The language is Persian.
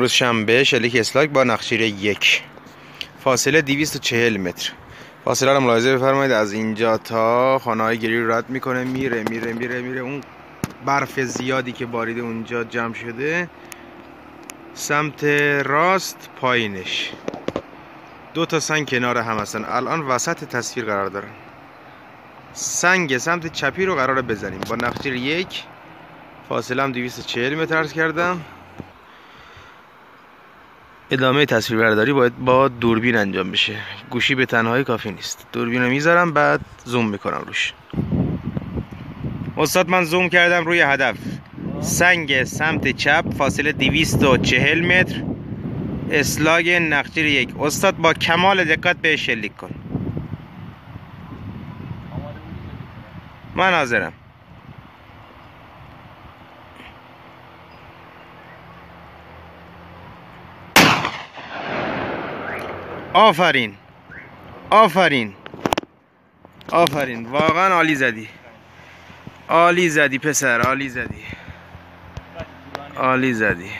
امروز شنبه، شلیک اسلاک با نقشیر 1، فاصله 240 متر. فاصله رو ملاحظه بفرمایید. از اینجا تا خانه های گری رو رد میکنه، میره اون برف زیادی که باریده اونجا جمع شده سمت راست پایینش. 2 تا سنگ کنار هم هستن، الان وسط تصویر قرار دارن. سنگ سمت چپی رو قراره بزنیم با نقشیر 1. فاصله هم 240 متر عرض کردم. ادامه تصویر برداری باید با دوربین انجام بشه، گوشی به تنهایی کافی نیست. دوربین رو میذارم بعد زوم میکنم روش. استاد من زوم کردم روی هدف. سنگ سمت چپ، فاصله 240 متر، اسلاگ نقشیر 1. استاد با کمال دقت به شلیک کن. من حاضرم. آفرین آفرین آفرین، واقعا عالی زدی، عالی زدی پسر، عالی زدی، عالی زدی.